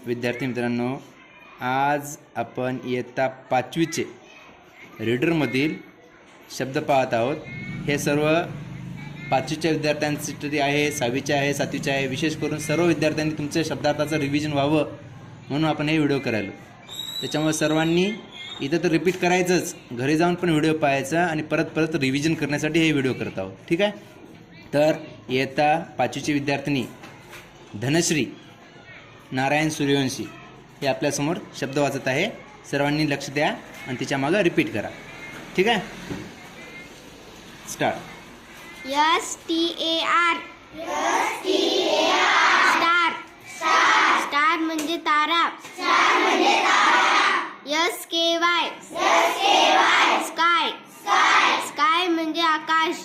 विद्यार्थी मित्रांनो, आज आपण इयत्ता 5वीचे रीडरमधील शब्द पाहत आहोत। हे सर्व 5वीच्या विद्यार्थ्यांसाठी आहे, 6वीच्या आहे, 7वीच्या आहे। विशेष करून सर्व विद्यार्थ्यांनी तुमच्या शब्दार्थाचं रिव्हिजन व्हावं म्हणून आपण हे व्हिडिओ करायलो। त्याच्यामुळे सर्वांनी इथं तर रिपीट करायचंच, घरी जाऊन पण व्हिडिओ पाहायचा आणि परत परत रिव्हिजन करण्यासाठी हे व्हिडिओ करत आहोत, ठीक आहे। तर इयत्ता 5वीची विद्यार्थिनी धनश्री नारायण सूर्यवंशी हे आपल्यासमोर शब्द वाचत आहे। सर्वांनी लक्ष द्या आणि तिच्या मागे रिपीट करा, ठीक आहे। स्टार्ट। STAR स्टार स्टार म्हणजे तारा। SKY स्काय स्काय म्हणजे आकाश।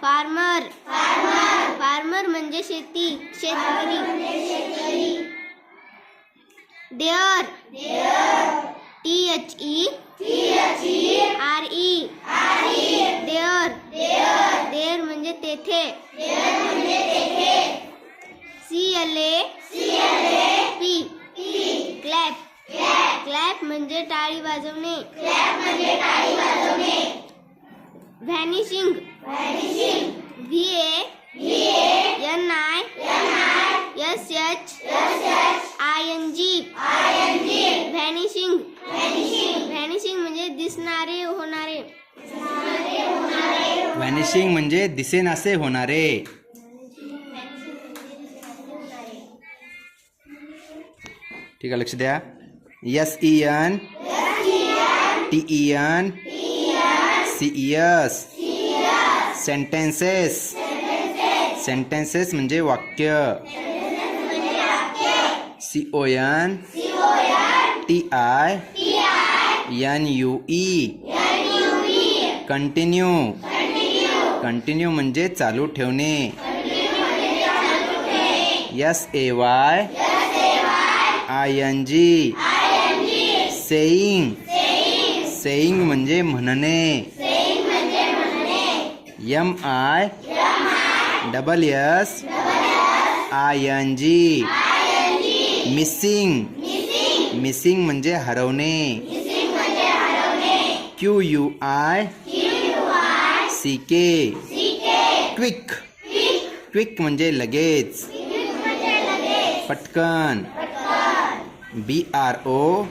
FARMER फार्मर फार्मर म्हणजे शेतकरी। डेअर THERE डेअर म्हणजे तेथे। CLAP क्लॅप क्लॅप म्हणजे टाळी वाजवणे। व्हॅनिशिंग VANISHING व्हॅनिशिंग म्हणजे दिसणारे होणारे। व्हॅनिशिंग म्हणजे दिसेनासे होणारे। ठीक आहे, लक्ष द्या। SEN TEN CES सेंटेन्सेस म्हणजे वाक्य। CON TINUE कंटिन्यू म्हणजे चालू ठेवणे। SAYING सेइंग म्हणजे म्हणणे। MISSING मिसिंग म्हणजे हरवणे। QUICK क्विक म्हणजे लगेच, पटकन। BROWN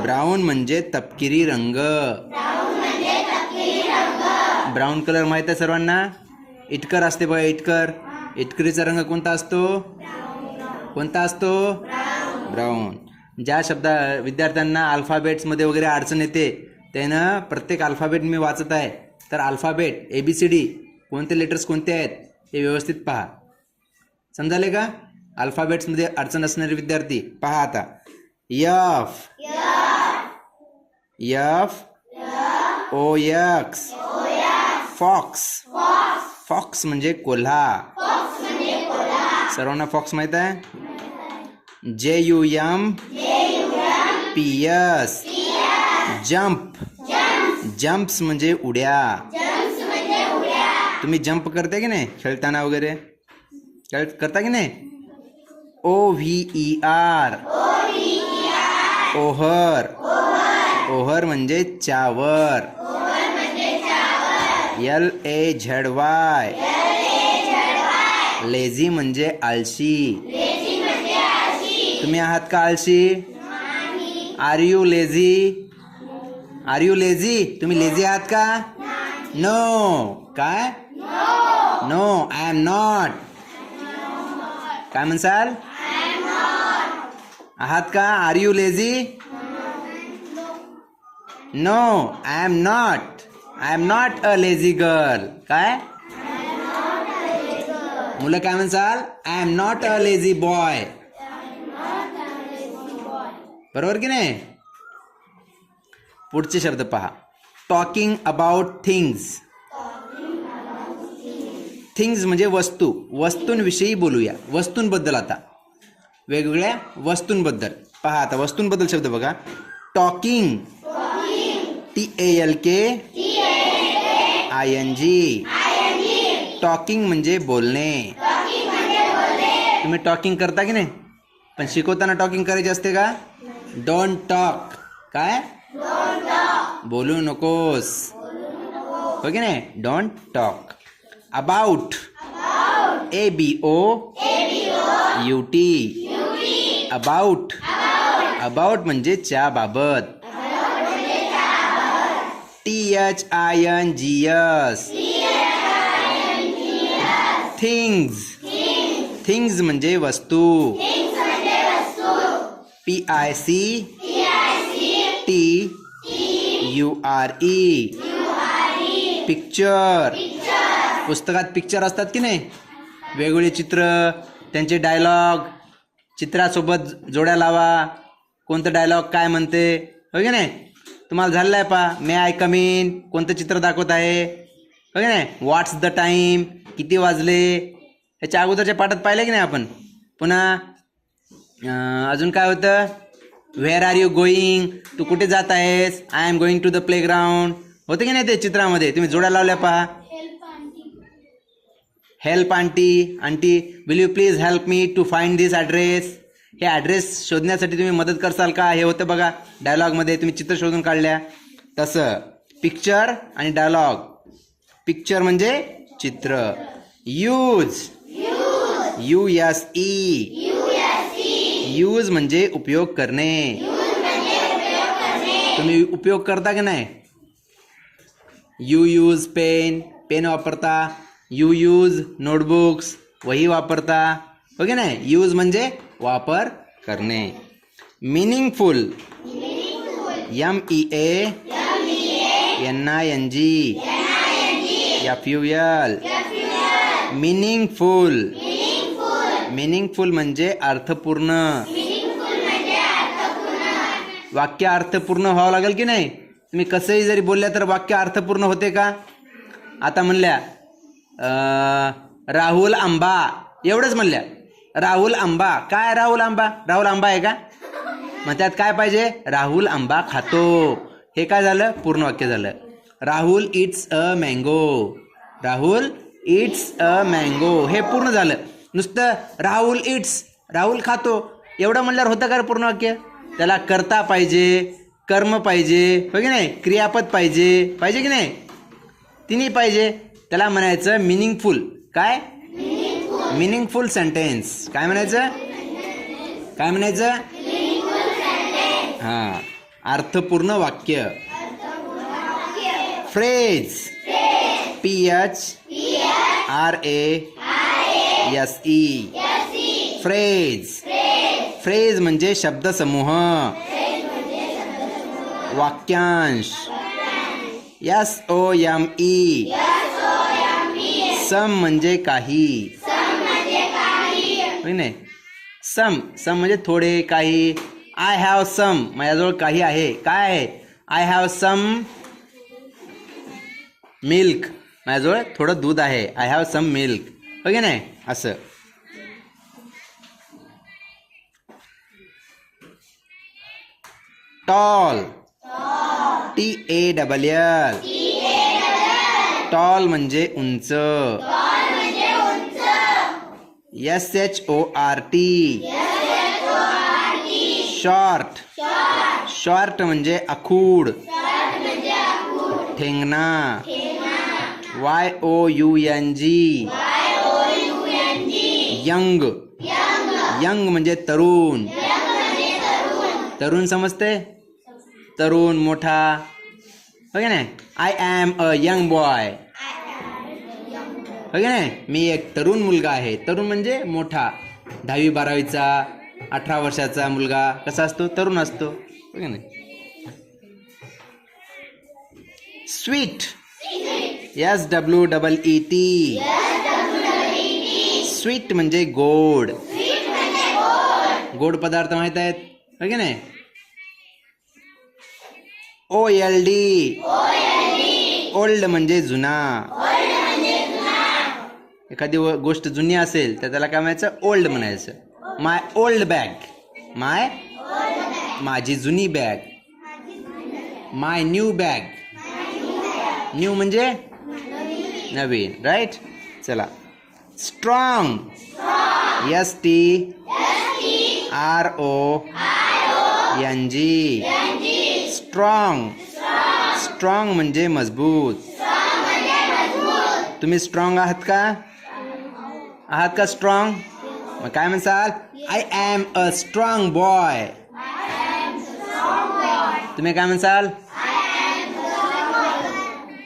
ब्राऊन म्हणजे तपकिरी रंग। ब्राऊन कलर माहित आहे सर्वांना? इटकर असते बघा, इटकरीचा रंग कोणता असतो? ब्राऊन। ज्या विद्यार्थ्यांना अल्फाबेट्समध्ये वगैरे अडचण येते त्यानं प्रत्येक अल्फाबेट मी वाचत आहे, तर अल्फाबेट ABCD कोणते लेटर्स कोणते आहेत हे व्यवस्थित पहा। समजाले का? अल्फाबेट्समध्ये अडचण असणारे विद्यार्थी पहा आता। FOX फॉक्स म्हणजे कोल्हा। सर्वांना फॉक्स माहित आहे? JUMPS जंप्स म्हणजे उड्या। तुम्ही जंप करता की नाही खेळताना वगैरे? करता की नाही? OVER ओहर म्हणजे चावर। LAZY लेझी म्हणजे आळशी। तुम्ही आहात का आळशी? आर यू लेझी तुम्ही लेझी आहात का? नो। काय? No I am not. काय म्हणसाल? आहात का? Are you lazy? No I am not a lazy girl. काय मुलं काय म्हणसाल? I am not a lazy boy. बरोबर की नाही? पुढचे शब्द पहा। टॉकिंग अबाउट थिंग्स म्हणजे वस्तूंविषयी बोलूया। वस्तूंबद्दल आता वेगवेगळ्या वस्तूंबद्दल पहा आता वस्तूंबद्दल शब्द बघा. Talking, TALKING. टॉकिंग म्हणजे बोलणे. तुम्ही टॉकिंग करता की नाही? पण शिकवताना टॉकिंग करायची असते का? Don't talk. काय? बोलू नकोस. हो की नाही? Don't talk. About, ABOUT. About. About म्हणजे च्या बाबत. THINGS. थिंग्स. थिंग्स म्हणजे वस्तू. PICTURE. पिक्चर. पुस्तकात पिक्चर असतात की नाही? वेगवेगळे चित्र, त्यांचे डायलॉग, चित्रासोबत जोड्या लावा. कोणतं डायलॉग काय म्हणते, हो की नाही? तुम्हाला झालेलं आहे पा. मे आय कम इन. कोणतं चित्र दाखवत आहे, हो की नाही? व्हॉट्स द टाईम. किती वाजले. ह्याच्या अगोदरच्या पाठात पाहिलं की नाही आपण? पुन्हा अजून काय होतं? Where are you going. तू कुठे जात आहेस? I am going to the playground. होते की नाही ते चित्रामध्ये? तुम्ही जोड्या लावल्या पहा. Help aunty. Aunty will you please help me to find this address. हे ॲड्रेस शोधण्यासाठी तुम्ही मदत करसाल का? हे होतं बघा डायलॉगमध्ये. तुम्ही चित्र शोधून काढल्या. तसं पिक्चर आणि डायलॉग. पिक्चर म्हणजे चित्र. Use, USE. यूज म्हणजे उपयोग करणे. तुम्ही उपयोग करता की नाही? You use pen. पेन वापरता. You use notebooks. वही वापरता, हो की नाही? यूज म्हणजे वापर करणे. Meaningful, MEANING FUL. Meaningful. Meaningful म्हणजे अर्थपूर्ण. वाक्य अर्थपूर्ण व्हावं लागेल की नाही? तुम्ही कसंही जरी बोलल्या तर वाक्य अर्थपूर्ण होते का? आता म्हणल्या राहुल आंबा, एवढंच म्हणल्या. राहुल आंबा. काय राहुल आंबा? राहुल आंबा आहे का? मग त्यात काय पाहिजे? राहुल आंबा खातो. हे काय झालं? पूर्ण वाक्य झालं. Rahul it's a mango. Rahul it's a mango. हे पूर्ण झालं. नुसतं राहुल इट्स, राहुल खातो एवढं म्हणल्यावर होतं का पूर्ण वाक्य? त्याला कर्ता पाहिजे, कर्म पाहिजे, हो की नाही? क्रियापद पाहिजे, पाहिजे की नाही? तिन्ही पाहिजे. त्याला म्हणायचं मिनिंगफुल. काय? Meaningful sentence. काय म्हणायचं? काय म्हणायचं? हां, अर्थपूर्ण वाक्य. Phrase, PHRASE. फ्रेज. फ्रेज म्हणजे शब्दसमूह, वाक्यांश. SOME. सम म्हणजे काही, नाही? सम. सम म्हणजे थोडे, काही. I have some. माझ्याजवळ काही आहे. काय आहे? I have some milk. माझ्याजवळ थोडं दूध आहे. आय हॅव सम मिल्क, हो की नाही? असं. Tall, TALL. टॉल म्हणजे उंच. SHORT. शॉर्ट. शॉर्ट म्हणजे आखूड, ठेंगणा. YOUNG. यंग. यंग म्हणजे तरुण. तरुण समजते? तरुण, मोठा, हो की नाही? I am a young boy, हो की नाही? मी एक तरुण मुलगा आहे. तरुण म्हणजे मोठा. 10वी 12वीचा, 18 वर्षाचा मुलगा कसा असतो? तरुण असतो, हो की नाही? Sweet, SWEET. स्वीट म्हणजे गोड. गोड पदार्थ माहित आहेत, हो की नाही? OLD. ओल्ड म्हणजे जुना. एखादी गोष्ट जुनी असेल तर त्याला काय म्हणायचं? ओल्ड म्हणायचं. माय ओल्ड बॅग. माय माझी जुनी बॅग. माय न्यू बॅग. न्यू म्हणजे नवीन, राईट. चला, स्ट्रॉंग. STRONG. स्ट्रॉंग. स्ट्रॉंग म्हणजे मजबूत. तुम्ही स्ट्रॉंग आहात का? आहात का स्ट्रॉंग? मग काय म्हणसाल? I am a strong boy. तुम्ही काय म्हणसाल?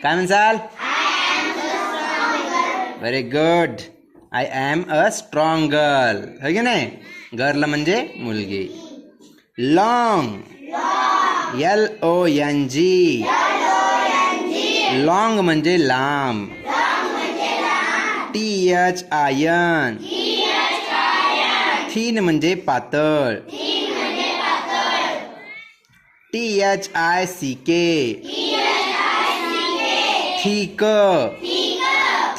काय म्हणसाल? Very good. I am a strong girl. हो की नाही? गर्ल म्हणजे मुलगी. लॉंग. LONG. लॉंग म्हणजे लांब. THIN. थीन म्हणजे पातळ. THICK. थिक.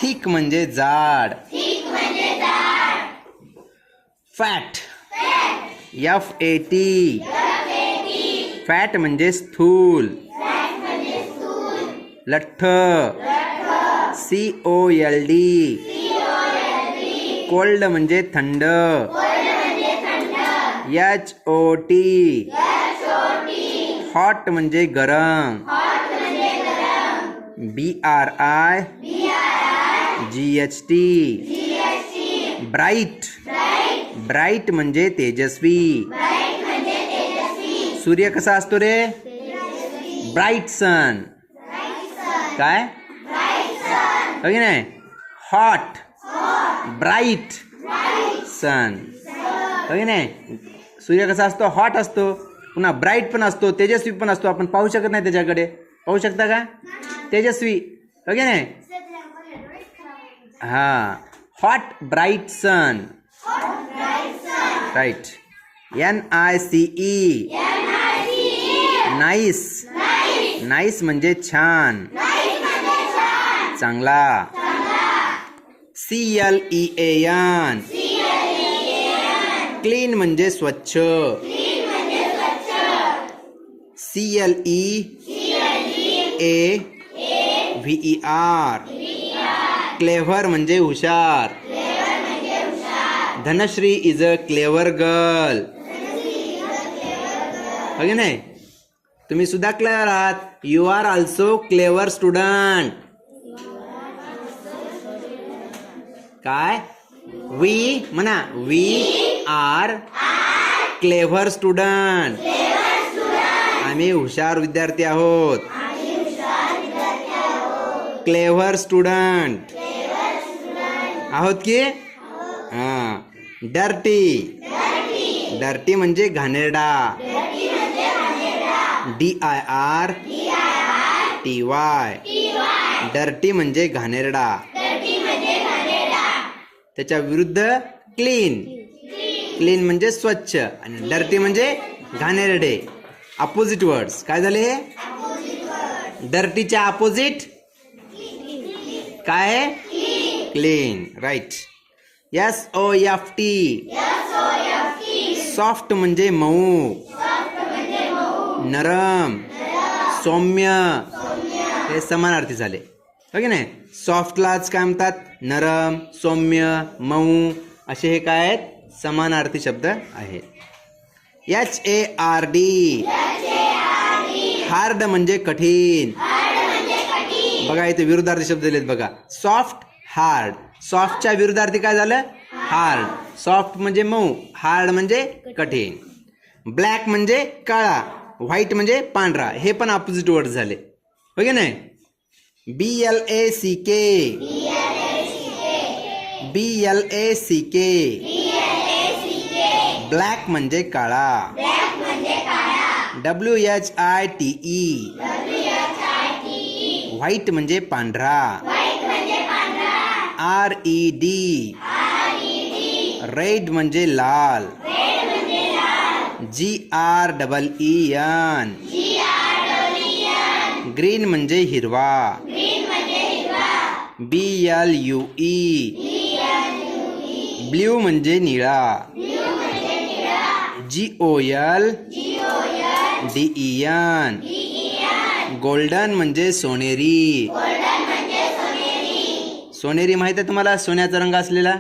थिक म्हणजे जाड. फॅट. FAT. फॅट म्हणजे स्थूल. लठ्ठ. COLD. कोल्ड म्हणजे थंड. HOT. हॉट म्हणजे गरम. BRIGHT. ब्राईट. ब्राईट म्हणजे तेजस्वी. सूर्य कसा असतो रे? ब्राईट सन. काय? हो की नाही? हॉट. ब्राईट सन. हो की नाही? सूर्य कसा असतो? हॉट असतो. पुन्हा ब्राईट पण असतो, तेजस्वी पण असतो. आपण पाहू शकत नाही त्याच्याकडे. पाहू शकता का? तेजस्वी. हो की नाही? हा, हॉट ब्राईट सन. राईट. NICE. नाईस. नाईस म्हणजे छान. चांगला. CLEAN. क्लीन म्हणजे स्वच्छ. CLEAVER. क्लेव्हर म्हणजे हुशार. Dhanashree is a clever girl. हो की नाही? तुम्ही सुद्धा क्लेव्हर आहात. You are also clever student. काय? वी म्हणा. We are clever student. आम्ही हुशार विद्यार्थी आहोत. क्लेव्हर स्टुडंट आहोत की? हां. डर्टी. डर्टी म्हणजे घाणेरडा. DIRTY. डर्टी म्हणजे घाणेरडा. त्याच्या विरुद्ध क्लीन. क्लीन म्हणजे स्वच्छ आणि डर्टी म्हणजे घाणेरडे. Opposite words. काय झाले? डर्टीच्या अपोजिट काय? क्लीन. राईट. SOFT. सॉफ्ट म्हणजे मऊ. नरम. सौम्य. हे समानार्थी झाले. हो की नाही? सॉफ्टलाच काय म्हणतात? नरम, सौम्य, मऊ असे हे काय आहेत? समानार्थी शब्द आहेत. HARD. हार्ड म्हणजे कठीण. बघा इथे विरुद्धार्थी शब्द दिलेत बघा. Soft, hard. सॉफ्टच्या विरुद्धार्थी काय झालं? हार्ड. सॉफ्ट म्हणजे मऊ, हार्ड म्हणजे कठीण. ब्लॅक म्हणजे काळा, व्हाईट म्हणजे पांढरा. हे पण अपोजिट वर्ड झाले. हो की नाही? BLACK. BLACK. ब्लॅक म्हणजे काळा. WHITE. व्हाईट म्हणजे पांढरा. RED. रेड म्हणजे लाल. GREEN. ग्रीन म्हणजे हिरवा. BLUE. ब्ल्यू म्हणजे निळा. GOL. DEN. गोल्डन म्हणजे सोनेरी. सोनेरी माहित आहे तुम्हाला, सोन्याचा रंग असलेला.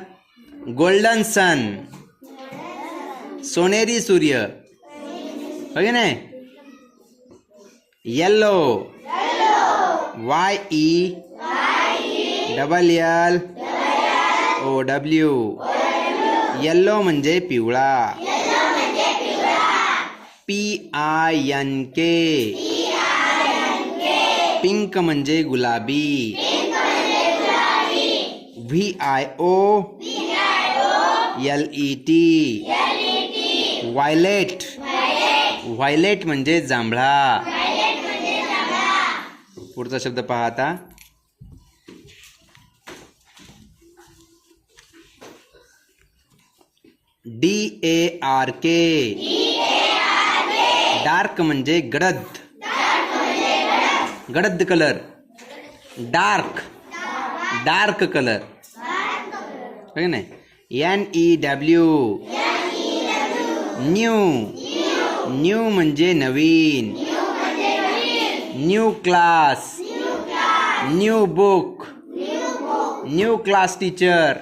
गोल्डन सन, सोनेरी सूर्य, हो की नाही. Yellow, YELLLOW. येल्लो म्हणजे पिवळा. PINK. पिंक म्हणजे गुलाबी. VIOLET. व्हायलेट. व्हायलेट म्हणजे जांभळा. पुढचा शब्द पहा आता. DARK. डार्क म्हणजे गडद. गडद कलर. डार्क, डार्क कलर, हो नाही. NEW. न्यू. न्यू म्हणजे नवीन. New class. New book. New class teacher.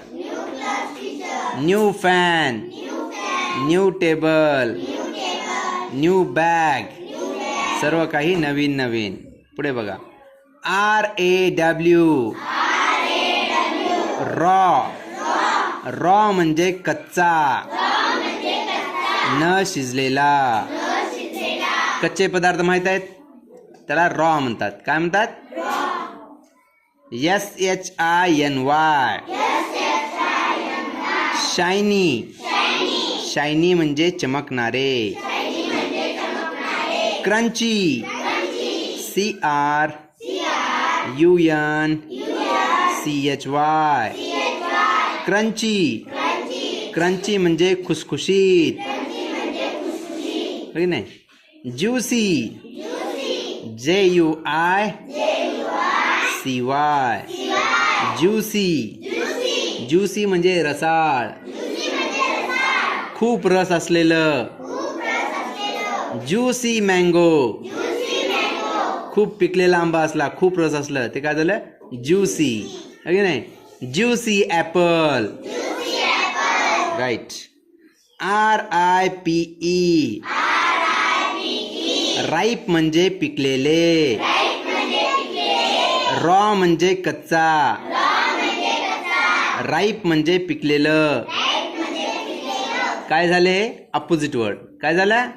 New fan. New table. New bag. सर्व काही नवीन नवीन. पुढे बघा. RAW. रॉ. रॉ म्हणजे कच्चा, न शिजलेला. कच्चे पदार्थ माहित आहेत, त्याला रॉ म्हणतात. काय म्हणतात? SHINY. शायनी. शायनी म्हणजे चमकणारे. क्रंची. CRUNCHY. क्रंची. क्रंची म्हणजे खुसखुशीत, हो नाही. ज्युसी. JUICY. ज्युसी. ज्युसी म्हणजे रसाळ, खूप रस असलेलं. Juicy mango. खूप पिकलेला आंबा असला, खूप रस असलं, ते काय झालं? ज्युसी, है की नाही. Juicy apple. Right. RIPE. Ripe म्हणजे पिकलेले. रॉ म्हणजे कच्चा. राईप म्हणजे पिकलेलं. काय झाले? Opposite word. काय झालं?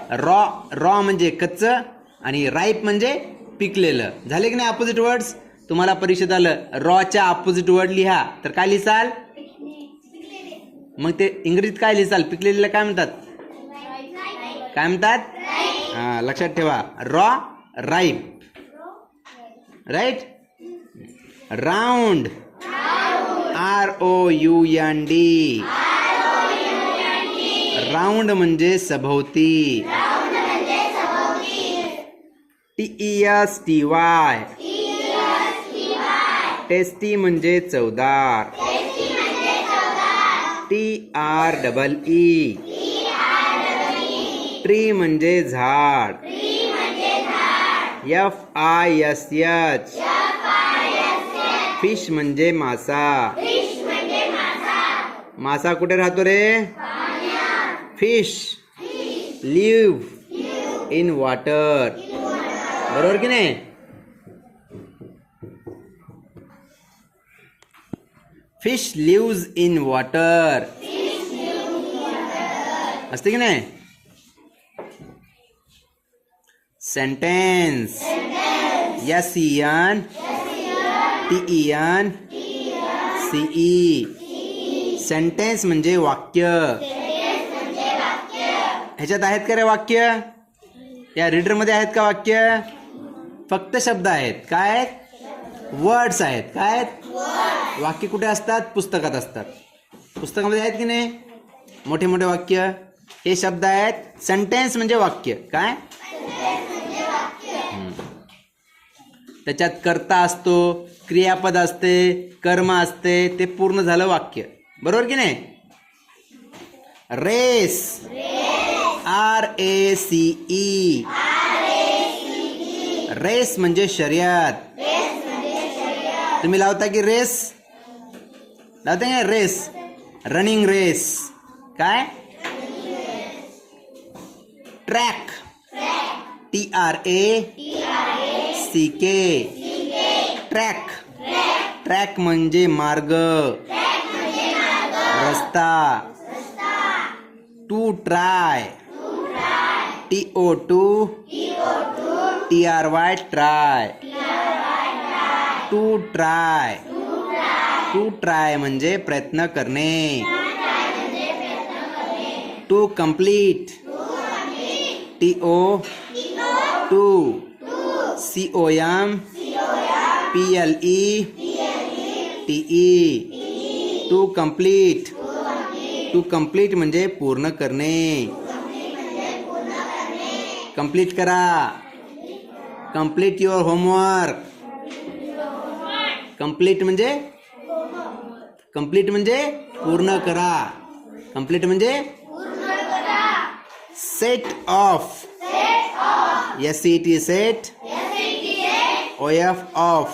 रॉ. रॉ म्हणजे कच्चं आणि राईप म्हणजे पिकलेलं. झाले की नाही अपोजिट वर्ड्स? तुम्हाला परीक्षेत आलं रॉच्या अपोजिट वर्ड लिहा, तर काय लिहिसाल? मग ते इंग्रजीत काय लिहिसाल? पिकलेलं काय म्हणतात? काय म्हणतात? हा, लक्षात ठेवा. Raw, ripe. Right. Round. ROUND. Round म्हणजे सभोवती. TESTY. टेस्टी म्हणजे चवदार. TREE. ट्री म्हणजे झाड. FISH. फिश म्हणजे मासा. मासा कुठे राहतो रे? Fish live in water. बरोबर की नाही? Fish lives in water. असते की नाही? सेंटेन्स. SENTENCE. सेंटेन्स म्हणजे वाक्य. ह्याच्यात आहेत का रे वाक्य? या रीडर मध्ये आहेत का वाक्य? फक्त शब्द आहेत. काय? वर्ड्स आहेत. काय? वाक्य कुठे असतात? पुस्तकात असतात. पुस्तकामध्ये आहेत की नाही मोठे मोठे वाक्य? हे शब्द आहेत. सेंटेन्स म्हणजे वाक्य. काय? त्याच्यात कर्ता असतो, क्रियापद असते, कर्म असते, ते पूर्ण झालं वाक्य. बरोबर की नाही? रेस. RACE. रेस म्हणजे शर्यत. तुम्ही लावता की रेस लावता का रेस रनिंग रेस काय ट्रॅक TRACK ट्रॅक. ट्रॅक म्हणजे मार्ग रस्ता. To try TOTRY try. To try. To try म्हणजे प्रयत्न करणे. To complete TO to COMPLETE to complete. To complete म्हणजे पूर्ण करणे. कम्प्लीट करा. Complete your homework. कम्प्लीट म्हणजे पूर्ण करा. कम्प्लीट म्हणजे set of SET set OF of.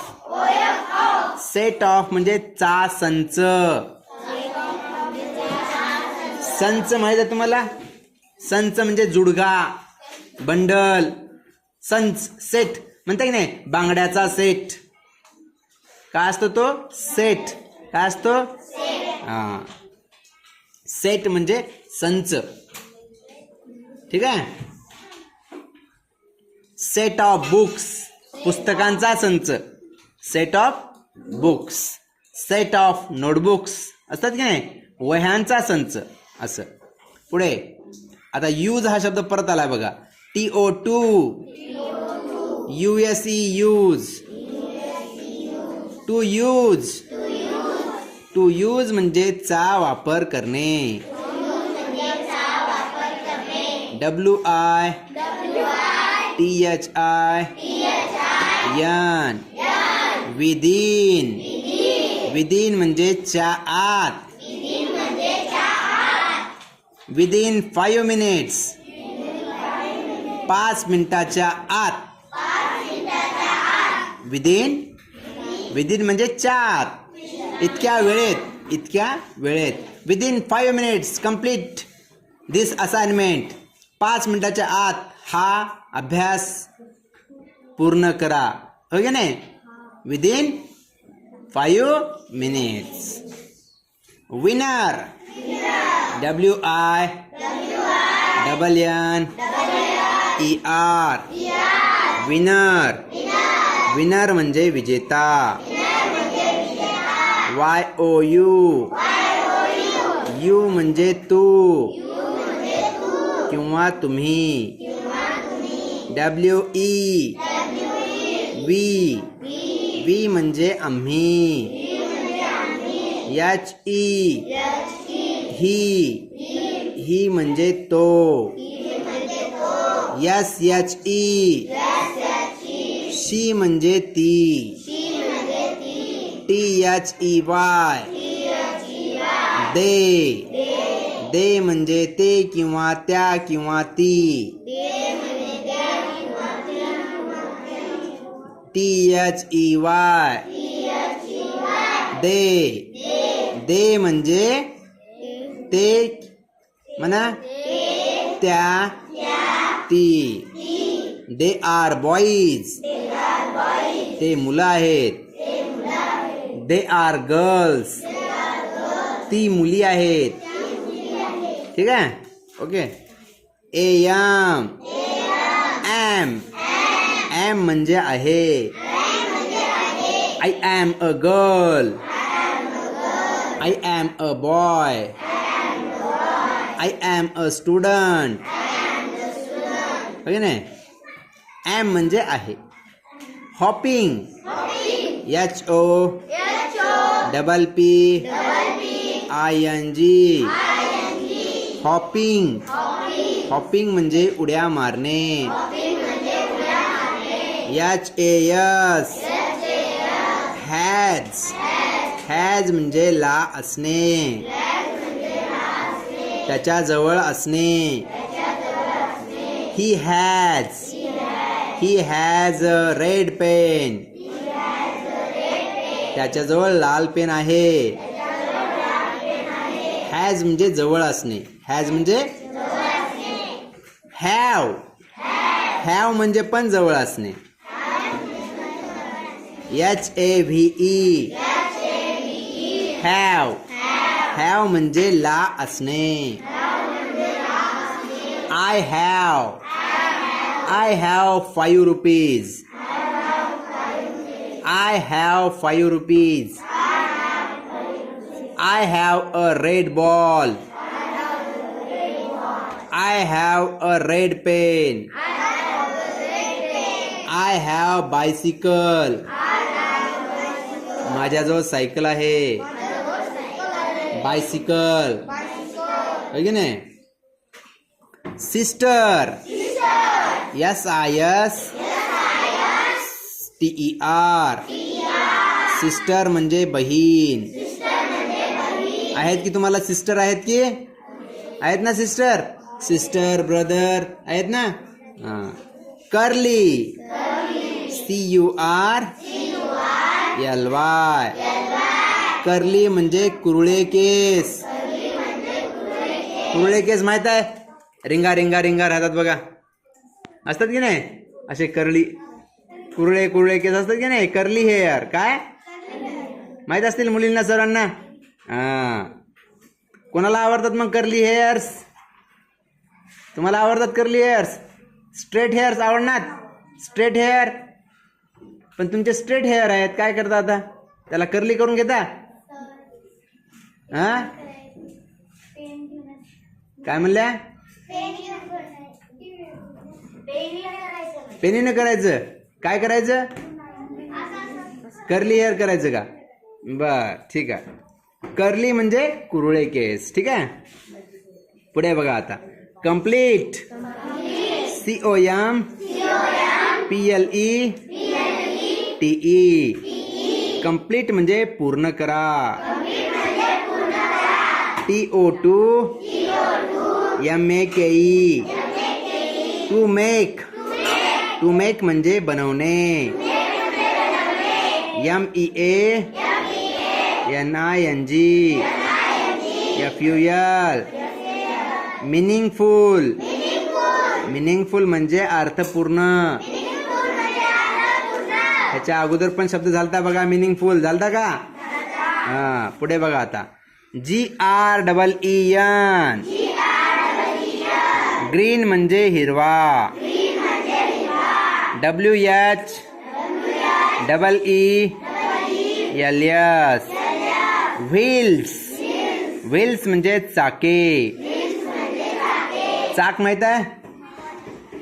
Set of म्हणजे चा संच. संच माहित आहे तुम्हाला. संच म्हणजे जुडगा बंडल. संच सेट म्हणता की नाही बांगड्याचा सेट काय असतो तो सेट काय असतो हा सेट म्हणजे संच. ठीक आहे. सेट ऑफ बुक्स पुस्तकांचा संच. Set of books. Set of notebooks असतात की नाही वह्यांचा संच असं. पुढे आता यूज हा शब्द परत आलाय बघा. TO2 USE use. To use. To use म्हणजे चा वापर करणे. WITHIN within. विदिन म्हणजे च्या आत. विदिन 5 minutes 5 मिनिटाच्या आत. विदिन म्हणजे च्या आत इतक्या वेळेत. विदिन 5 minutes कंप्लीट दिस असाइनमेंट. 5 मिनिटाच्या आत हा अभ्यास पूर्ण करा. हो की नाही. Within 5 minutes. Winner WINNER winner. Winner म्हणजे विजेता. YOU म्हणजे तू किंवा तुम्ही. WE म्हणजे आम्ही. HE ही म्हणजे तो. SHE शी म्हणजे ती. THEY दे म्हणजे ते किंवा त्या किंवा ती. THEY दे म्हणजे ते म्हणा त्या ती. दे आर बॉईज ते मुलं आहेत. दे आर गर्ल्स ती मुली आहेत. ठीक आहे. ओके. एम म्हणजे आहे. I am a girl. I am a boy. I am a student. Okay नाही. एम म्हणजे आहे. हॉपिंग HOPPING हॉपिंग म्हणजे उड्या मारणे. HAS म्हणजे ला असणे त्याच्या जवळ असणे. He has a red pen. त्याच्याजवळ लाल पेन आहे. हॅज म्हणजे जवळ असणे. हॅज म्हणजे हॅव म्हणजे पण जवळ असणे. HAVE हॅव म्हणजे ला असणे. I have 5 rupees. I have 5 rupees. I have a red ball. I have a red pen. I have bicycle. माझ्याजवळ सायकल आहे. बायसिकल आहे की नाही. सिस्टर SISTER सिस्टर म्हणजे बहीण. आहेत की तुम्हाला सिस्टर आहेत की आहेत ना. सिस्टर ब्रदर आहेत ना. कर्ली CURLY कर्ली म्हणजे कुरळे केस. कुरळे केस माहित आहे. रिंगा राहतात बघा. असतात की नाही असे कर्ली कुरळे केस असतात की नाही. कर्ली हेअर काय माहित असतील मुलींना सरांना. कोणाला आवडतात मग कर्ली हेअर्स. तुम्हाला आवडतात कर्ली हेअर्स. स्ट्रेट हेअर्स आवडणार. स्ट्रेट हेअर पण तुमचे स्ट्रेट हेअर आहेत. काय करता आता त्याला कर्ली करून घेता. काय म्हणल्या. पेनीनं करायचं. काय करायचं कर्ली हेअर करायचं का. बर ठीक आहे. कर्ली म्हणजे कुरळे केस. ठीक आहे. पुढे बघा आता. कंप्लीट COMPLETE कंप्लीट म्हणजे पूर्ण करा. TOTOMAKE टू मेक म्हणजे बनवणे. MEANING FUL मिनिंगफुल म्हणजे अर्थपूर्ण. ह्याच्या अगोदर पण शब्द झालता बघा. मिनिंगफुल झालता का. पुढे बघा आता. GREEN ग्रीन म्हणजे हिरवा. WHEELS व्हील्स म्हणजे चाके. चाक माहित आहे.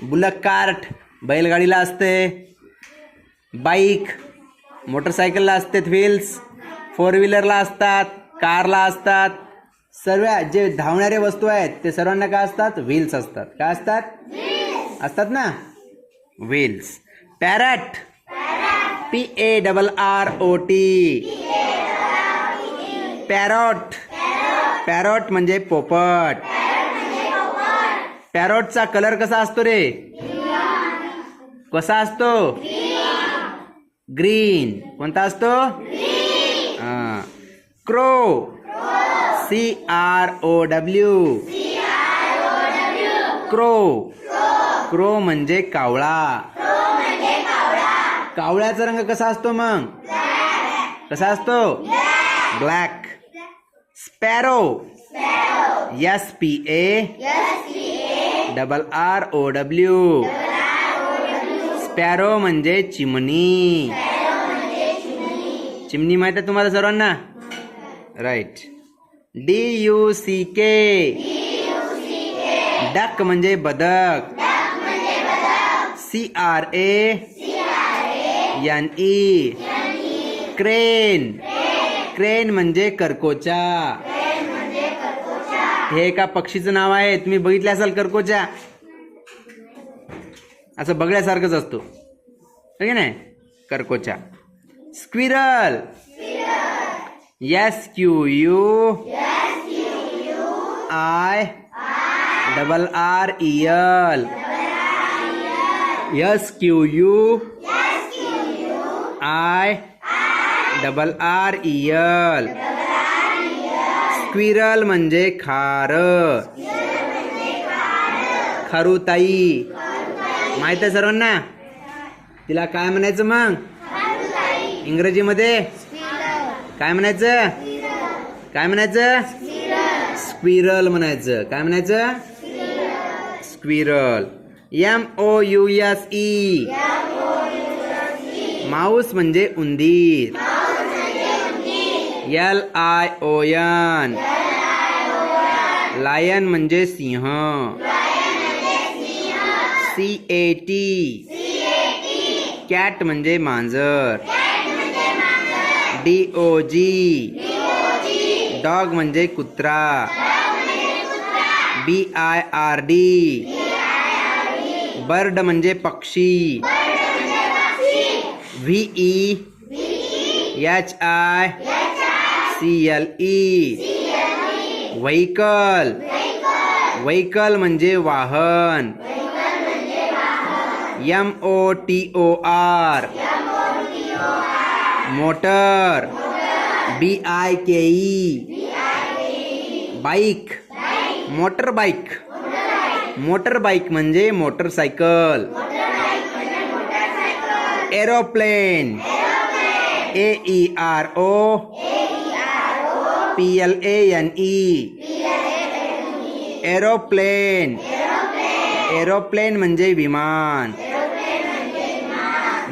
बुलक कार्ट बैलगाडीला असते. बाईक मोटरसायकलला असते व्हील्स. 4 व्हीलरला असतात. कारला असतात. सर्व जे धावणारे वस्तू आहेत ते सर्वांना काय असतात. व्हील्स असतात. काय असतात ना व्हील्स. पॅरट PARROT पॅरॉट म्हणजे पोपट. पॅरॉटचा कलर कसा असतो रे. कसा असतो ग्रीन. कोणता असतो क्रो CROW क्रो म्हणजे कावळा. कावळ्याचा रंग कसा असतो मग. कसा असतो ब्लॅक. स्पॅरो SPARROW स्पॅरो म्हणजे चिमणी. चिमणी माहित आहे तुम्हाला सर्वांना. राईट. DUCK डक म्हणजे बदक. CRANE क्रेन म्हणजे करकोचा. हे एका पक्षीचं नाव आहे. तुम्ही बघितले असाल करकोचा. असं बघण्यासारखंच असतो ठीक नाही करकोचा. Squirrel SQUIRREL SQUIRREL. स्क्विरल म्हणजे खारं. खारुताई माहित आहे सर्वांना. तिला काय म्हणायचं मग इंग्रजीमध्ये? काय म्हणायचं? काय म्हणायचं? स्क्विरल म्हणायचं. काय म्हणायचं? स्क्विरल. MOUSE. माऊस म्हणजे उंदीर. LION. लायन म्हणजे सिंह. CAT. कॅट म्हणजे मांजर. DOG. डॉग म्हणजे कुत्रा. BIRD. बर्ड म्हणजे पक्षी. VEHICLE. व्हेइकल. व्हेइकल म्हणजे वाहन. MOTOR. Motor. BIKE. Bike. Motor bike. Motor bike म्हणजे motorcycle. Aeroplane. AEROPLANE. Aeroplane. Aeroplane म्हणजे विमान.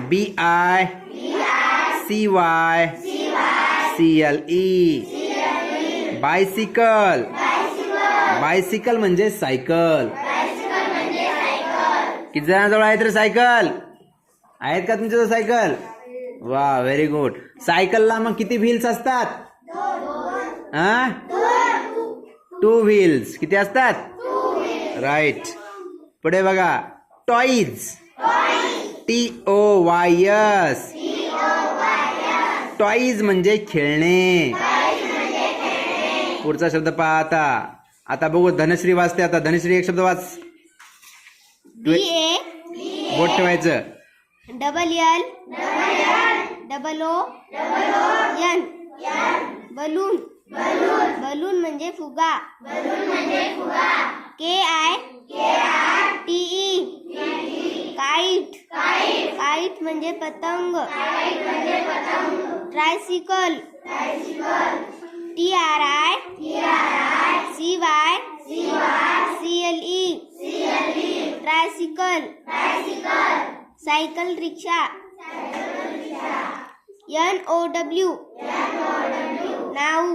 BICYCLE. बायसिकल. बायसिकल म्हणजे सायकल. किती जणांजवळ आहेत रे सायकल? आहेत का तुमच्याजवळ सायकल? वा, व्हेरी गुड. सायकलला मग किती व्हील्स असतात? 2 व्हील्स. किती असतात? राईट. पुढे बघा. टॉईज. TOYS. टॉईज म्हणजे खेळणे. पुढचा शब्द पहा आता बघू. धनश्री वाचते आता. धनश्री एक शब्द वाच. बोट ठेवायचं. BALLOON. बलून. बलून म्हणजे फुगा. KITE. काईट. काईट म्हणजे पतंग. ट्रायसिकल. TRICYCLE. ट्रायसिकल. सायकल रिक्षा. NOW. नाऊ.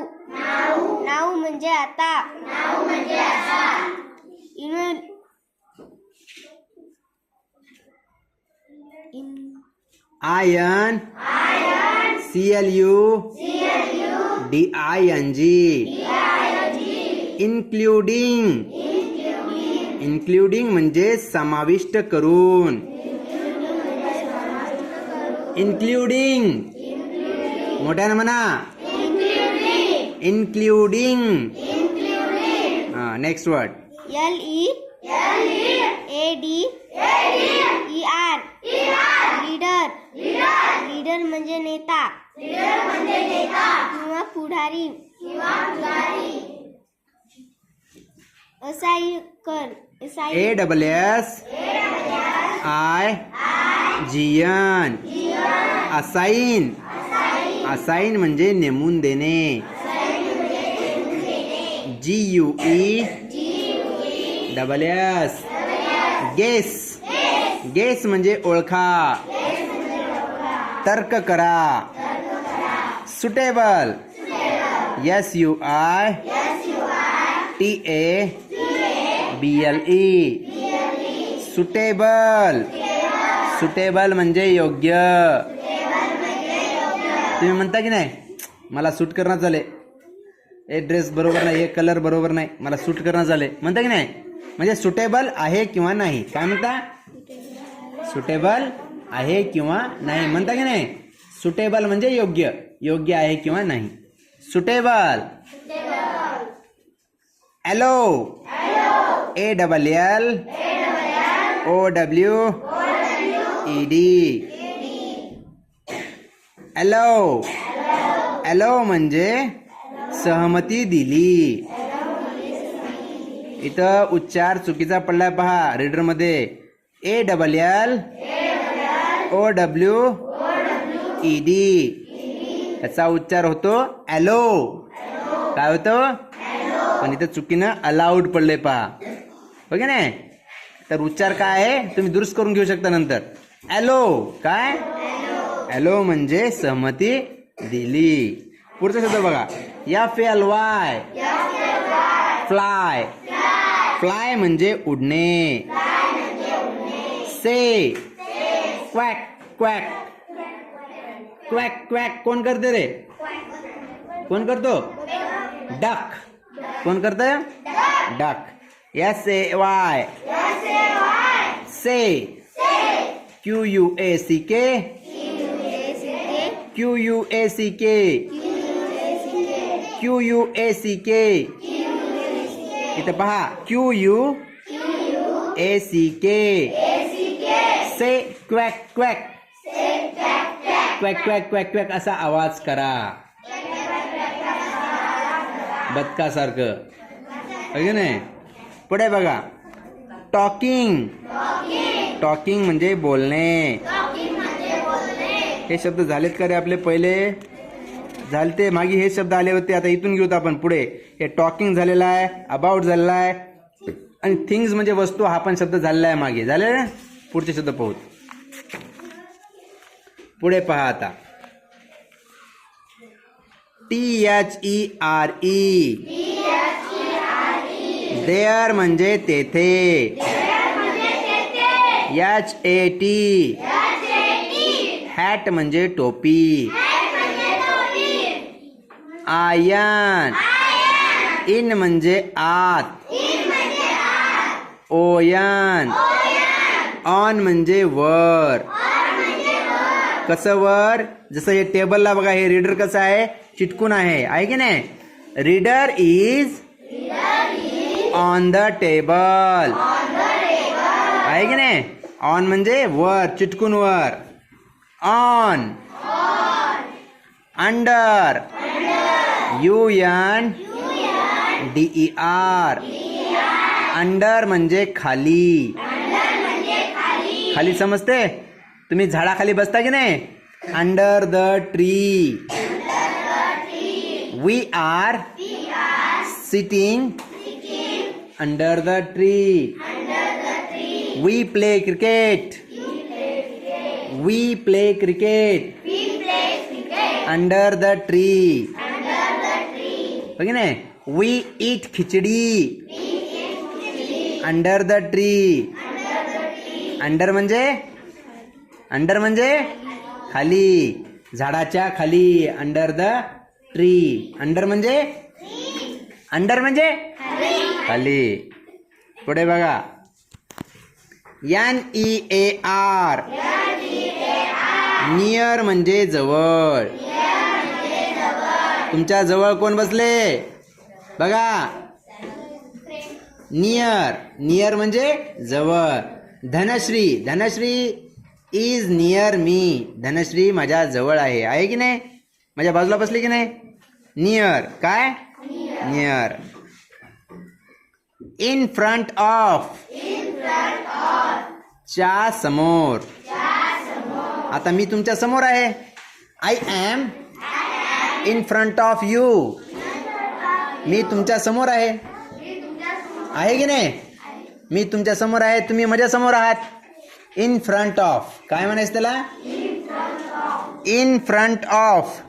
नाऊ म्हणजे आता. ION CLUDING. इन्क्लुडिंग म्हणजे समाविष्ट करून. इन्क्लुडिंग. मोठ्यानं म्हणा. Including. Next word. LEADER. Leader. Leader म्हणजे नेता किंवा पुढारी. असाईकर. ASSIGN. असाइन. असाइन म्हणजे नेमून देणे. GUESS. गेस. गेस म्हणजे ओळखा. तर्क करा. सुटेबल. SUITABLE. सुटेबल. सुटेबल म्हणजे योग्य. तुम्ही म्हणता की नाही मला सूट करणं झाले, हे ड्रेस बरोबर नाही, हे कलर बरोबर नाही, मला सूट करणं झाले, म्हणता की नाही? म्हणजे सुटेबल आहे किंवा नाही. काय म्हणता? सुटेबल आहे किंवा नाही म्हणता की नाही? सुटेबल म्हणजे योग्य, योग्य आहे किंवा नाही. Suitable. ALLOW. ALLOW. ED. Allow. Allow म्हणजे सहमती दिली. इथं उच्चार चुकीचा पडलाय पहा रीडरमध्ये. ALL OWED याचा उच्चार होतो ॲलो. काय होतो? पण इथं चुकीनं अलाउड पडले पहा. हो की नाही? तर उच्चार काय आहे तुम्ही दुरुस्त करून घेऊ शकता नंतर. ॲलो काय? ॲलो म्हणजे सहमती दिली. पुढचा शब्द बघा. FLY fly. फ्लाय म्हणजे उडणे. से क्वॅक क्वॅक. क्वॅक क्वॅक कोण करते रे? कोण करतो? डक. कोण करतं? डक. SAY से. QUACK QUACK. इथं पहा QUACK. से क्वॅक क्वॅक. क्वॅक क्वॅक क्वॅक क्वॅक असा आवाज करा बदकासारखं. आहे नाही? पुढे बघा. टॉकिंग. टॉकिंग म्हणजे बोलणे. हे शब्द झालेत का रे आपले? पहिले झाले मागे हे शब्द आले होते. आता इथून घेऊत आपण पुढे. हे टॉकिंग झालेला आहे, अबाउट झालेला आहे आणि थिंग्स म्हणजे वस्तू हा पण शब्द झालेला आहे मागे. झाले ना? पुढचे शब्द पाहू. पुढे पहा आता. THERE देअर म्हणजे तेथे. HAT हॅट म्हणजे टोपी. आयन इन म्हणजे आत. ओयन ऑन म्हणजे वर. कसं वर? जसं हे टेबलला बघा. हे रीडर कसं आहे? चिटकून आहे की नाही? Reader is on the table. आहे की नाही? ऑन म्हणजे वर, चिटकून वर. ऑन. अंडर UNDER अंडर म्हणजे खाली. खाली समजते? तुम्ही झाडाखाली बसता की नाही? Under the tree. We are sitting under the tree. We play cricket. We play cricket under the tree. हो की नाही? We eat khichdi under the tree. Under म्हणजे खाली, झाडाच्या खाली. Under the tree. अंडर म्हणजे खाली. पुढे बघा. NEAR नियर म्हणजे जवळ. तुमच्या जवळ कोण बसले बघा? नियर म्हणजे जवळ. Dhanashree is near me. Dhanashree माझ्या जवळ आहे की नाही? माझ्या बाजूला बसली की नाही? नियर काय? नियर. इन फ्रंट ऑफ च्या समोर. आता मी तुमच्या समोर आहे. I am in front of you. मी तुमच्या समोर आहे की नाही? मी तुमच्या समोर आहे, तुम्ही माझ्या समोर आहात. इन फ्रंट ऑफ काय म्हणायचं त्याला? In front of.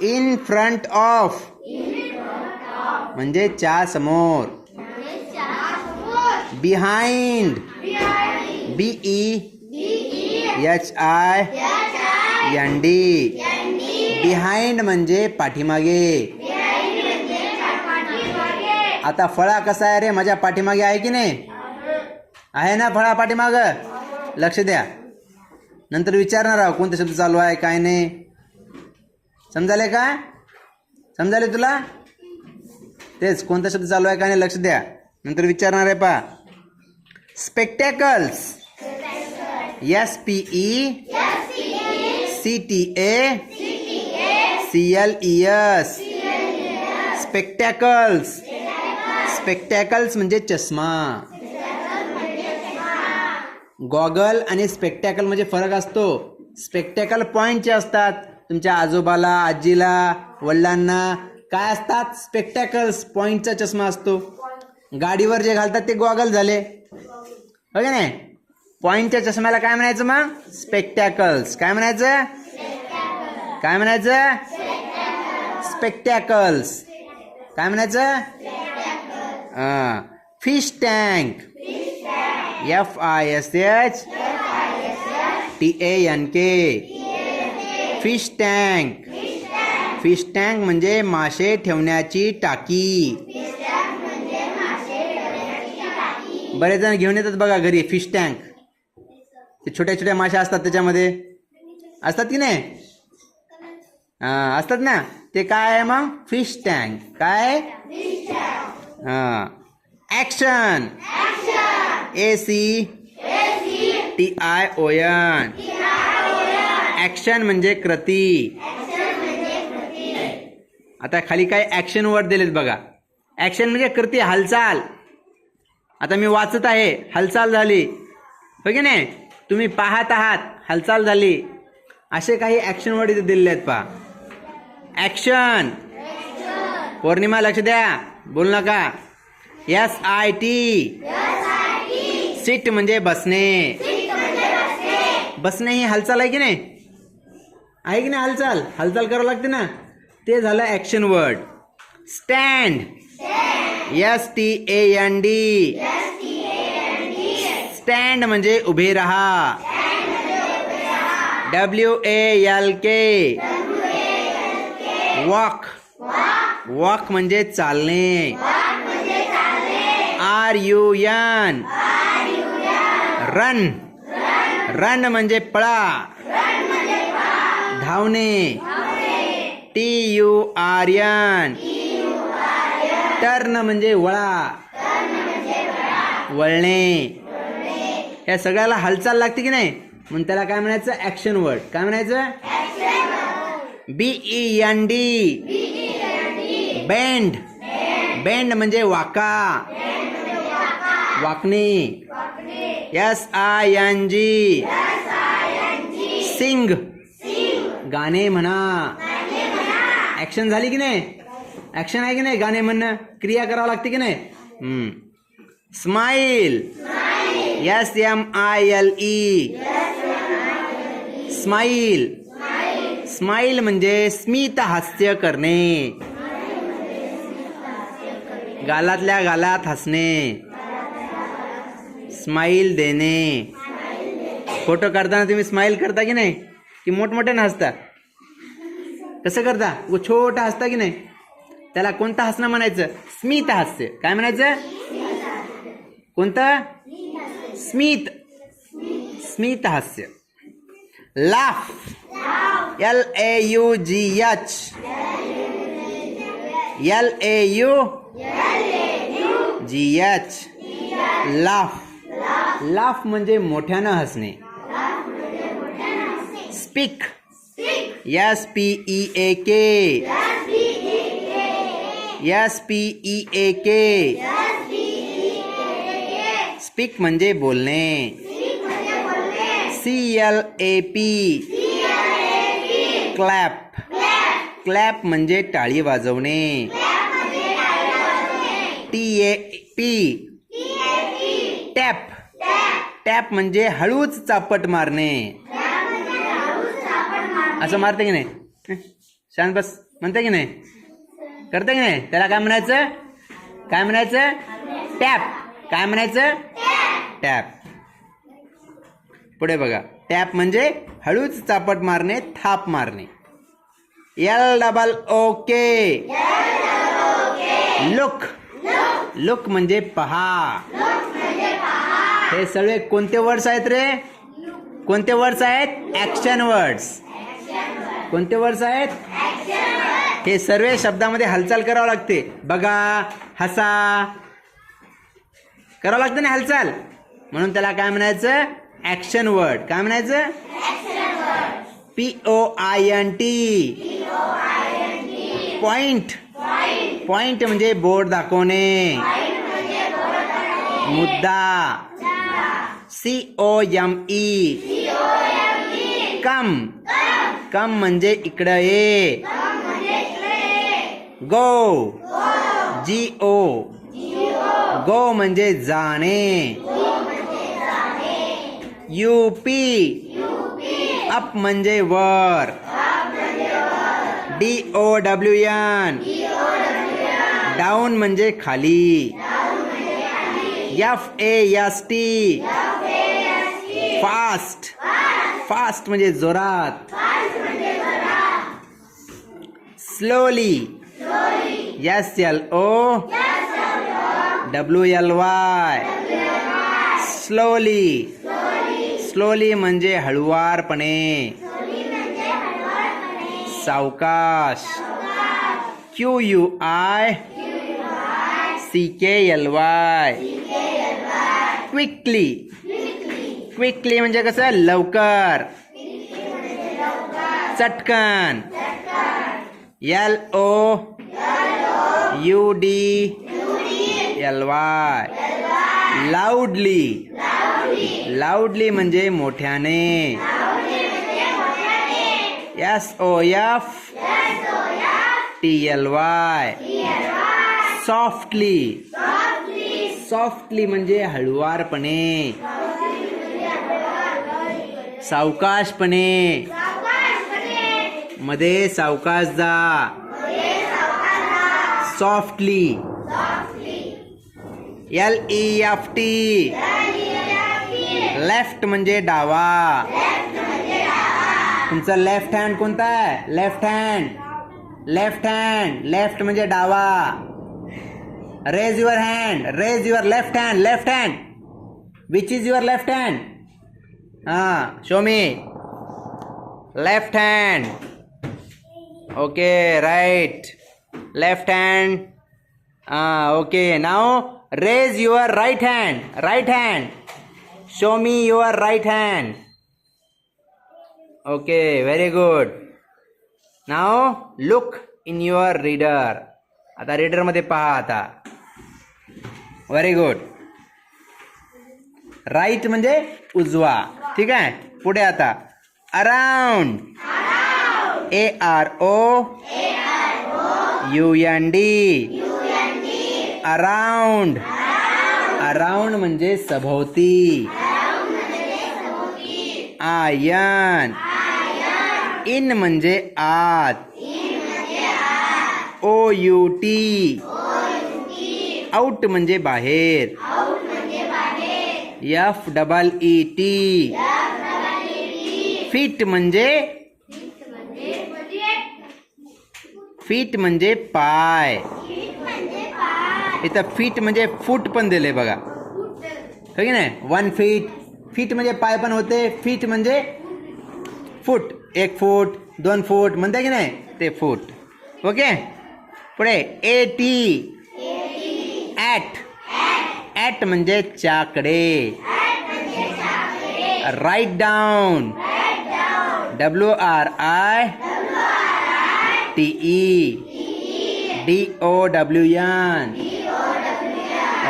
In front of म्हणजे च्या समोर. बिहाइंड BEHIND बिहाइंड म्हणजे पाठीमागे. आता फळा कसा आहे रे? माझ्या पाठीमागे आहे की नाही? आहे ना फळा पाठीमाग? लक्ष द्या. नंतर विचारणार आहोत कोणता शब्द चालू आहे काय नाही. समजाले का? समजाले तुला? तेच कोणता शब्द चालू आहे काय नाही लक्ष द्या. नंतर विचारणार आहे पहा. Spectacles SPECTACLES. स्पेक्टॅकल्स. स्पेक्टॅकल्स म्हणजे चष्मा. गॉगल आणि स्पेक्टॅकल म्हणजे फरक असतो. स्पेक्टॅकल पॉइंटचे असतात. तुमच्या आजोबाला, आजीला, वडिलांना काय असतात? स्पेक्टॅकल्स, पॉइंटचा चष्मा असतो. गाडीवर जे घालतात ते गॉगल झाले, हो की नाही? पॉइंटच्या चष्म्याला काय म्हणायचं मग? स्पेक्टॅकल्स. काय म्हणायचं? काय म्हणायचं? स्पेक्टॅकल्स. काय म्हणायचं? Fish tank. FISHTANK. Fish tank. Fish tank म्हणजे मासे ठेवण्याची टाकी. बरेच जण घेऊन येतात बघा घरी फिश टँक. ते छोट्या छोट्या माश्या असतात त्याच्यामध्ये, असतात की नाही? असतात ना. ते काय आहे मग? Fish tank. काय? ऍक्शन. ACTION. ऍक्शन म्हणजे कृती. आता खाली काय ऍक्शन वर्ड दिलेत बघा. ऍक्शन म्हणजे कृती, हालचाल. आता मी वाचत आहे, हालचाल झाली, हो की नाही? तुम्ही पाहत आहात, हालचाल झाली. असे काही ऍक्शन वर्ड इथे दिलेले आहेत पहा. ऍक्शन. पौर्णिमा लक्ष द्या, बोल नका. SIT. सिट म्हणजे बसणे. बसणे ही हालचाल आहे की नाही? आहे की नाही हालचाल? हालचाल करावं लागते ना. ते झालं action word. Stand. STAND. Stand म्हणजे उभे राहा. WALK. वॉक. वॉक म्हणजे चालणे. RUN. रन. रन म्हणजे पळा, धावणे. TURN. टर्न म्हणजे वळा, वळणे. या सगळ्याला हालचाल लागते की नाही? म्हणून त्याला काय म्हणायचं? Action word. काय म्हणायचं? BEND. बेंड. बेंड म्हणजे वाका, वाकणे. SING. सिंग. गाणे म्हणा. ऍक्शन झाली की नाही? ऍक्शन आहे की नाही? गाणे म्हणणं, क्रिया करावं लागते की नाही? स्माइल. SMILE. स्माइल. स्माइल म्हणजे स्मित हास्य करणे, गालातल्या गालात हसणे, स्माइल देणे. फोटो काढताना तुम्ही स्माइल करता की नाही? की मोठमोठ्यानं हसता? कसं करता? वो छोटा हसता की नाही? त्याला कोणतं हसणं म्हणायचं? स्मित हास्य. काय म्हणायचं? कोणतं? स्मित. स्मित हास्य. Laugh. LAUGH. LAUGH. Laugh. Laugh म्हणजे मोठ्यानं हसणे. स्पीक. SPEAK. SPEAK. स्पीक म्हणजे बोलणे. CLAP. क्लॅप. क्लॅप म्हणजे टाळी वाजवणे. TAP. टॅप. टॅप म्हणजे हळूच चापट मारणे. असं मारते की नाही? शांत बस म्हणते की नाही? करते की नाही? त्याला काय म्हणायचं? काय म्हणायचं? टॅप. काय म्हणायचं? टॅप. पुढे बघा. टॅप म्हणजे हळूच चापट मारणे, थाप मारणे. LOOK. लुक. लुक म्हणजे पहा. हे सगळे कोणते वर्ड्स आहेत रे? कोणते वर्ड्स आहेत? Action words. कोणते वर्ड्स आहेत? हे सर्व शब्दामध्ये हालचाल करावं लागते. बघा, हसा, करावं लागते ना हालचाल. म्हणून त्याला काय म्हणायचं? Action word. काय म्हणायचं? POINT. पॉइंट. पॉइंट म्हणजे बोर्ड दाखवणे, मुद्दा. COME. कम. कम म्हणजे इकडं ये. गो. GO. गो म्हणजे जाणे. UP. अप म्हणजे वर. DOWN. डाऊन म्हणजे खाली. FAST. फास्ट. फास्ट म्हणजे जोरात. Slowly. SLO WLY. Slowly. Slowly म्हणजे हळुवारपणे. सावकाश. QUI CKLY. क्विकली. क्विकली म्हणजे कसं? लवकर, चटकन. LOUDLY. लाऊडली. लाऊडली म्हणजे मोठ्याने. SOFTLY. सॉफ्टली. सॉफ्टली म्हणजे हळुवारपणे, सावकाशपणे. मध्ये सावकाश जा. सॉफ्टली. LEFT. लेफ्ट म्हणजे डावा. तुमचा लेफ्ट हँड कोणता आहे? Left hand. Left hand. Left म्हणजे डावा. Raise your hand. Raise your left hand. Left hand. Which is your left hand? Show me. Left hand. Okay, right. Left hand. Okay, now raise your right hand. Right hand. Show me your right hand. Okay, very good. Now look in your reader. आता रीडरमध्ये पहा आता. Very good. Right म्हणजे उजवा. ठीक आहे. पुढे आता अराउंड. AROUND. अराउंड. अराउंड म्हणजे सभोवती. आयन. इन म्हणजे आत. OUT. आउट म्हणजे बाहेर. FEET. फीट म्हणजे फीट म्हणजे पाय. इथं फीट म्हणजे फूट पण दिले बघा, हो की नाही. 1 फीट. फीट म्हणजे पाय पण होते. फीट म्हणजे फूट. 1 फूट 2 फूट म्हणते की नाही, ते फूट. ओके. पुढे AT. ॲट. ॲट म्हणजे चाकडे. Write down. WRITE.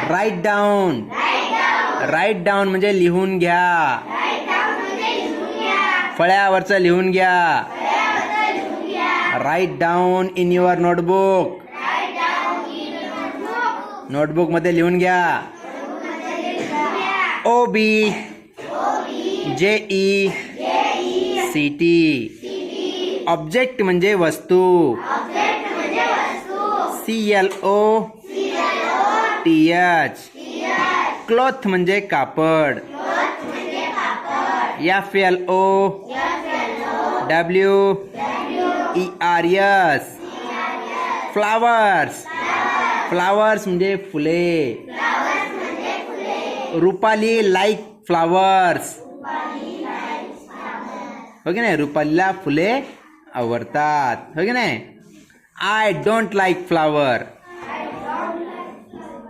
Write down. Write down म्हणजे लिहून घ्या. फळ्यावरचं लिहून घ्या. Write down in your notebook. Notebook मध्ये लिहून घ्या. OB. JE. CT. ऑब्जेक्ट म्हणजे वस्तू. CLOTH. क्लॉथ म्हणजे कापड. FLOWERS. फ्लावर्स. फ्लावर्स म्हणजे फुले. Rupali like flowers. हो की नाही. रुपालीला फुले आवडतात, हो की नाही. I don't like flower.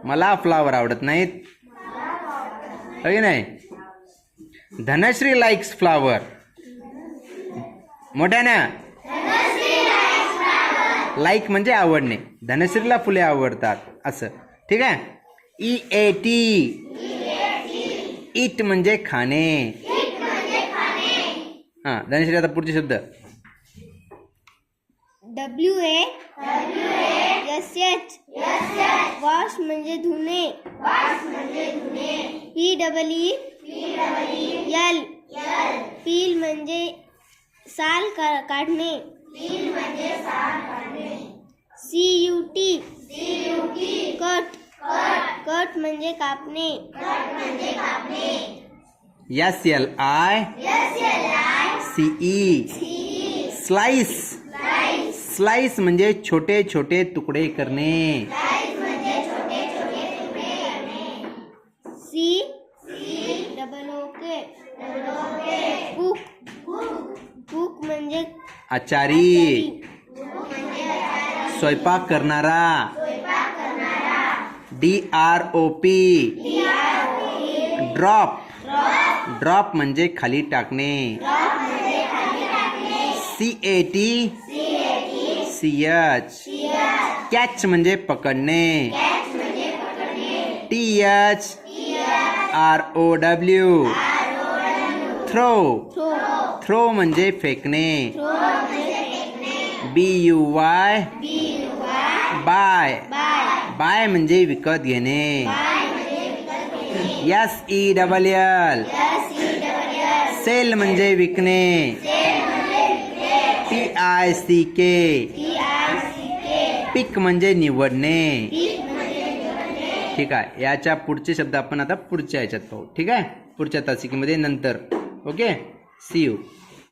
मला फ्लावर आवडत नाहीत, हो की नाही. Dhanashree likes flower. मोठ्यानं. लाईक म्हणजे आवडणे. धनश्रीला फुले आवडतात असं. ठीक आहे. EAT. इट म्हणजे खाणे. हा धनश्री आता पुढचे शब्द. WASH. वॉश म्हणजे धुणे. PEEL. पील म्हणजे साल काढणे. CUT. कट. कट म्हणजे कापणे. SLICE. स्लाइस. स्लाइस म्हणजे छोटे छोटे तुकडे करणे. कुक. कुक म्हणजे आचारी. स्वयंपाक करणारा. DROP. ड्रॉप. ड्रॉप म्हणजे खाली टाकणे. CAT. कॅच म्हणजे पकडणे. THROW. थ्रो. थ्रो म्हणजे फेकणे. BUY. बाय. बाय म्हणजे विकत घेणे. SELL. सेल म्हणजे विकणे. PICK. पिक म्हणजे निवडणे. ठीक आहे. याच्या पुढचे शब्द आपण आता पुढच्या ह्याच्यात पाहू. ठीक आहे. पुढच्या तासिकेमध्ये नंतर. ओके. See you.